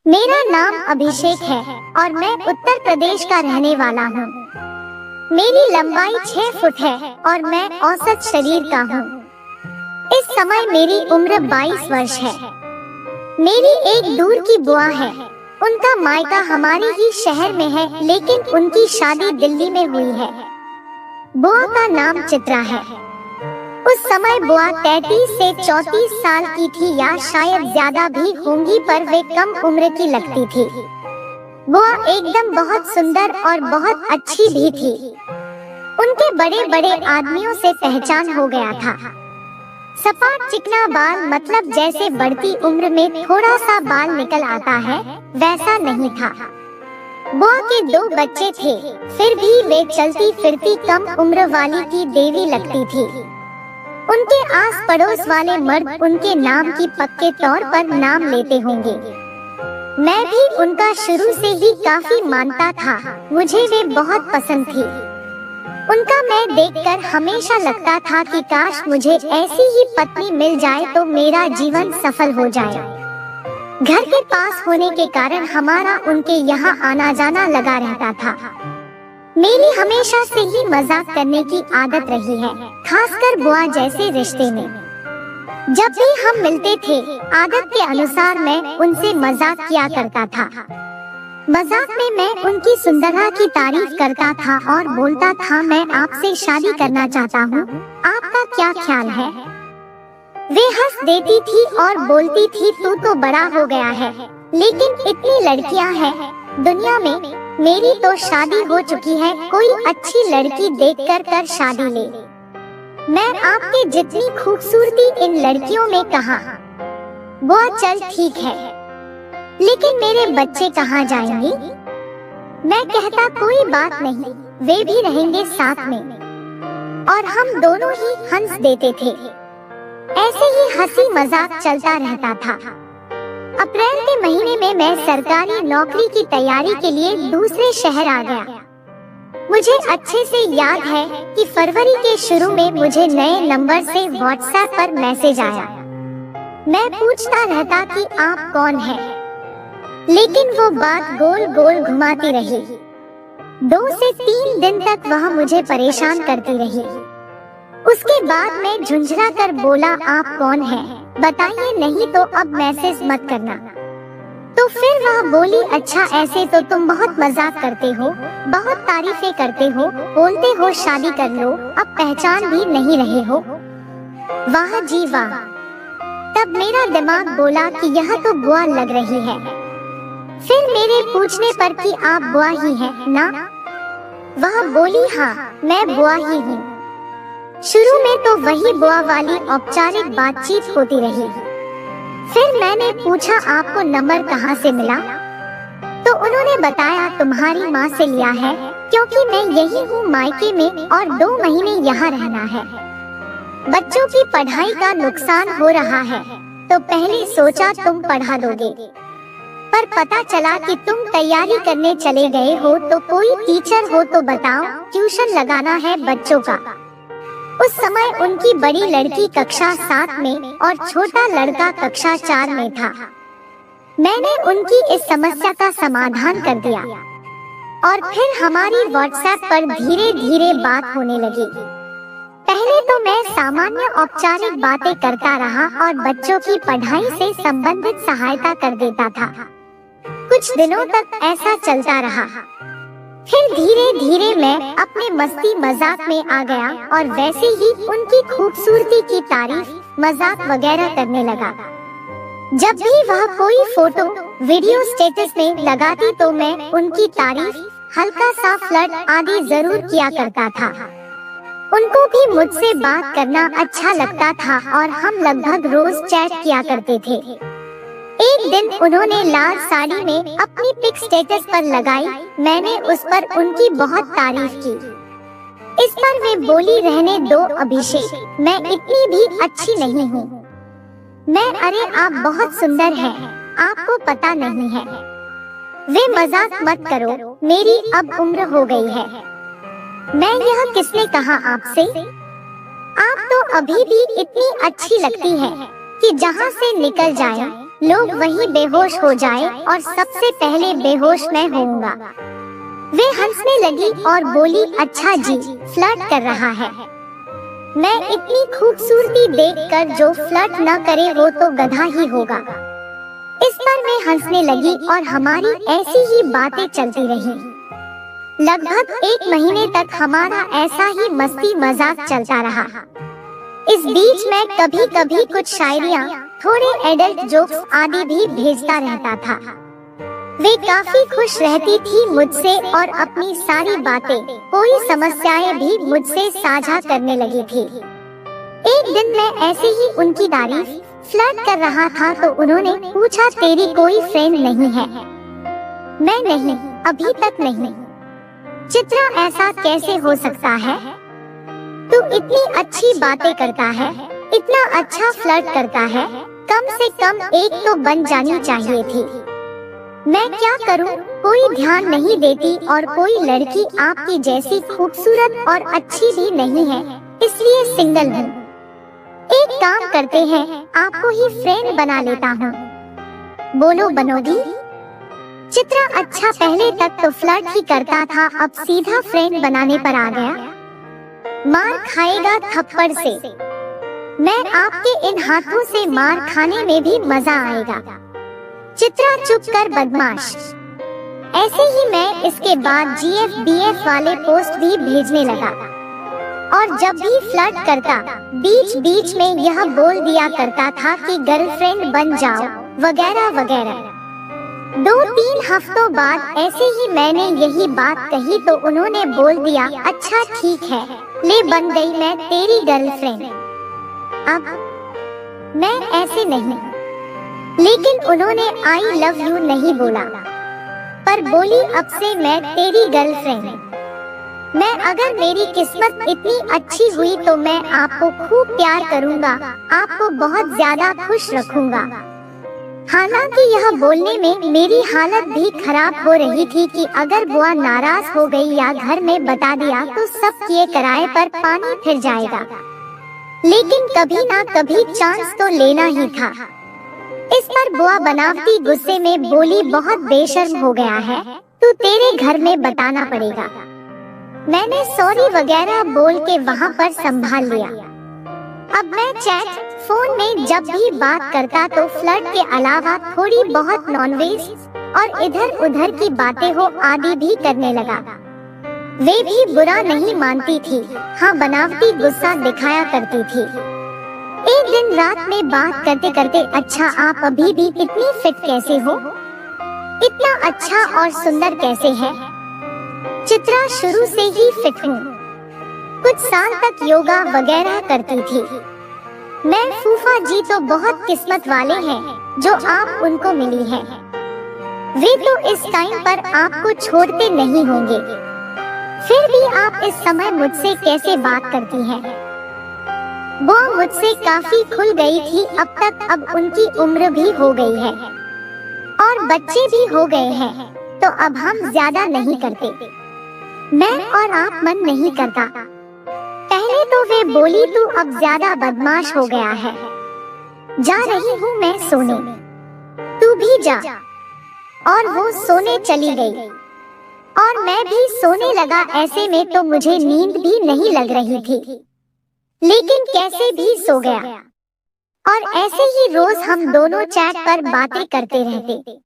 मेरा नाम अभिषेक है और मैं उत्तर प्रदेश का रहने वाला हूँ। मेरी लंबाई 6 फुट है और मैं औसत शरीर का हूँ। इस समय मेरी उम्र 22 वर्ष है। मेरी एक दूर की बुआ है। उनका मायका हमारे ही शहर में है, लेकिन उनकी शादी दिल्ली में हुई है। बुआ का नाम चित्रा है। उस समय बुआ 33 से 34 साल की थी, या शायद ज्यादा भी होंगी, पर वे कम उम्र की लगती थी। बुआ एकदम बहुत सुंदर और बहुत अच्छी भी थी। उनके बड़े बड़े आदमियों से पहचान हो गया था। सपाट चिकना बाल, मतलब जैसे बढ़ती उम्र में थोड़ा सा बाल निकल आता है, वैसा नहीं था। बुआ के 2 बच्चे थे, फिर भी वे चलती फिरती कम उम्र वाली की देवी लगती थी। उनके आस पड़ोस वाले मर्द उनके नाम की पक्के तौर पर नाम लेते होंगे। मैं भी उनका शुरू से ही काफी मानता था। मुझे वे बहुत पसंद थी। उनका मैं देखकर हमेशा लगता था कि काश मुझे ऐसी ही पत्नी मिल जाए तो मेरा जीवन सफल हो जाए। घर के पास होने के कारण हमारा उनके यहाँ आना जाना लगा रहता था। मेरी हमेशा से ही मजाक करने की आदत रही है, खासकर बुआ जैसे रिश्ते में। जब भी हम मिलते थे, आदत के अनुसार मैं उनसे मजाक किया करता था। मजाक में मैं उनकी सुंदरता की तारीफ करता था और बोलता था, मैं आपसे शादी करना चाहता हूँ, आपका क्या ख्याल है? वे हंस देती थी और बोलती थी, तू तो बड़ा हो गया है, लेकिन इतनी लड़कियाँ हैं दुनिया में, मेरी तो शादी हो चुकी है, कोई अच्छी लड़की देखकर कर शादी ले। मैं आपके जितनी खूबसूरती इन लड़कियों में कहाँ? बुआ, चल ठीक है, लेकिन मेरे बच्चे कहाँ जाएंगे? मैं कहता, कोई बात नहीं, वे भी रहेंगे साथ में। और हम दोनों ही हंस देते थे। ऐसे ही हंसी मजाक चलता रहता था। अप्रैल के महीने में मैं सरकारी नौकरी की तैयारी के लिए दूसरे शहर आ गया। मुझे अच्छे से याद है कि फरवरी के शुरू में मुझे नए नंबर से व्हाट्सएप पर मैसेज आया। मैं पूछता रहता कि आप कौन हैं, लेकिन वो बात गोल गोल घुमाती रही। 2 से 3 दिन तक वह मुझे परेशान करती रही। उसके बाद मैं झुंझला कर बोला, आप कौन हैं? बताइए, नहीं तो अब मैसेज मत करना। तो फिर वह बोली, अच्छा ऐसे तो तुम बहुत मजाक करते हो, बहुत तारीफें करते हो, बोलते हो शादी कर लो, अब पहचान भी नहीं रहे हो। वाह जी वाह। तब मेरा दिमाग बोला कि यह तो बुआ लग रही है। फिर मेरे पूछने पर कि आप बुआ ही हैं ना? वह बोली, हाँ मैं बुआ ही हूँ। शुरू में तो वही बुआ वाली औपचारिक बातचीत होती रही। फिर मैंने पूछा, आपको नंबर कहाँ से मिला? तो उन्होंने बताया, तुम्हारी माँ से लिया है, क्योंकि मैं यही हूँ मायके में और 2 महीने यहाँ रहना है। बच्चों की पढ़ाई का नुकसान हो रहा है, तो पहले सोचा तुम पढ़ा दोगे, पर पता चला कि तुम तैयारी करने चले गए हो, तो कोई टीचर हो तो बताओ, ट्यूशन लगाना है बच्चों का। उस समय उनकी बड़ी लड़की कक्षा 7 में और छोटा लड़का कक्षा 4 में था। मैंने उनकी इस समस्या का समाधान कर दिया और फिर हमारी व्हाट्सएप पर धीरे धीरे बात होने लगी। पहले तो मैं सामान्य औपचारिक बातें करता रहा और बच्चों की पढ़ाई से संबंधित सहायता कर देता था। कुछ दिनों तक ऐसा चलता रहा। फिर धीरे धीरे मैं अपने मस्ती मजाक में आ गया और वैसे ही उनकी खूबसूरती की तारीफ, मजाक वगैरह करने लगा। जब भी वह कोई फोटो वीडियो स्टेटस में लगाती तो मैं उनकी तारीफ, हल्का सा फ्लर्ट आदि जरूर किया करता था। उनको भी मुझसे बात करना अच्छा लगता था और हम लगभग रोज चैट किया करते थे। एक दिन उन्होंने लाल साड़ी में अपनी पिक स्टेटस पर लगाई। मैंने उस पर उनकी बहुत तारीफ की। इस पर वे बोली, रहने दो अभिषेक, मैं इतनी भी अच्छी नहीं हूँ। मैं, अरे आप बहुत सुंदर हैं, आपको पता नहीं है। वे, मजाक मत करो, मेरी अब उम्र हो गई है। मैं, यह किसने कहा आपसे? आप तो अभी भी इतनी अच्छी लगती है कि जहाँ से निकल जाए लोग वहीं बेहोश हो जाए और सबसे पहले बेहोश मैं होऊंगा। वे हंसने लगी और बोली, अच्छा जी, फ्लर्ट कर रहा है। मैं इतनी खूबसूरती देखकर जो फ्लर्ट न करे वो तो गधा ही होगा। इस पर मैं हंसने लगी और हमारी ऐसी ही बातें चलती रही। लगभग 1 महीने तक हमारा ऐसा ही मस्ती मजाक चलता रहा। इस बीच मैं कभी कभी कुछ शायरियाँ, थोड़े एडल्ट जोक्स आदि भी भेजता रहता था। वे काफी खुश रहती थी मुझसे और अपनी सारी बातें, कोई समस्याएं भी मुझसे साझा करने लगी थी। एक दिन मैं ऐसे ही उनकी तारीफ, फ्लर्ट कर रहा था तो उन्होंने पूछा, तेरी कोई फ्रेंड नहीं है? मैं, नहीं, अभी तक नहीं। चित्रा, ऐसा कैसे हो सकता है? तू इतनी अच्छी बातें करता है, इतना अच्छा फ्लर्ट करता है, कम से कम एक तो बन जानी चाहिए थी। मैं क्या करूं, कोई ध्यान नहीं देती और कोई लड़की आपकी जैसी खूबसूरत और अच्छी भी नहीं है, इसलिए सिंगल हूँ। एक काम करते हैं, आपको ही फ्रेंड बना लेता हूँ। बोलो, बनोगी? चित्रा, अच्छा, पहले तक तो फ्लर्ट ही करता था, अब सीधा फ्रेंड बनाने पर आ गया। मार खाएगा थप्पड़ से। मैं आपके इन हाथों से मार खाने में भी मजा आएगा। चित्रा, चुप कर बदमाश। ऐसे ही मैं इसके बाद GF BF वाले पोस्ट भी भेजने लगा और जब भी फ्लर्ट करता बीच बीच में यह बोल दिया करता था कि गर्लफ्रेंड बन जाओ वगैरह वगैरह। 2-3 हफ्तों बाद ऐसे ही मैंने यही बात कही तो उन्होंने बोल दिया, अच्छा ठीक है, ले बन गई मैं तेरी गर्लफ्रेंड। अब मैं ऐसे नहीं, लेकिन उन्होंने आई लव यू नहीं बोला, पर बोली अब से मैं तेरी गर्लफ्रेंड। मैं, अगर मेरी किस्मत इतनी अच्छी हुई तो मैं आपको खूब प्यार करूंगा, आपको बहुत ज्यादा खुश रखूंगा। हालांकि यह बोलने में मेरी हालत भी खराब हो रही थी कि अगर बुआ नाराज हो गई या घर में बता दिया तो सब किए कराए पर पानी फिर जाएगा। लेकिन कभी ना कभी चांस तो लेना ही था। इस पर बुआ बनावटी गुस्से में बोली, बहुत बेशर्म हो गया है, तू तेरे घर में बताना पड़ेगा। मैंने सॉरी वगैरह बोल के वहाँ पर संभाल लिया। अब मैं चैट फोन में जब भी बात करता तो फ्लर्ट के अलावा थोड़ी बहुत नॉनवेज और इधर उधर की बातें हो आदि भी करने लगा। वे भी बुरा नहीं मानती थी, हाँ बनावटी गुस्सा दिखाया करती थी। एक दिन रात में बात करते करते, अच्छा आप अभी भी इतनी फिट कैसे हो, इतना अच्छा और सुंदर कैसे है? चित्रा, शुरू से ही फिट हूँ, कुछ साल तक योगा वगैरह करती थी। मैं, फूफा जी तो बहुत किस्मत वाले हैं जो आप उनको मिली हैं। वे तो इस टाइम पर आपको छोड़ते नहीं होंगे, फिर भी आप इस समय मुझसे कैसे बात करती हैं? वो मुझसे काफी खुल गई थी अब तक, अब उनकी उम्र भी हो गई है और बच्चे भी हो गए हैं, तो अब हम ज्यादा नहीं करते। मैं और आप मन नहीं करता। पहले तो वे बोली, तू अब ज्यादा बदमाश हो गया है, जा रही हूँ मैं सोने, तू भी जा। और वो सोने चली गई और मैं भी सोने लगा। ऐसे में तो मुझे नींद भी नहीं लग रही थी, लेकिन कैसे भी सो गया। और ऐसे ही रोज हम दोनों चैट पर बातें करते रहते।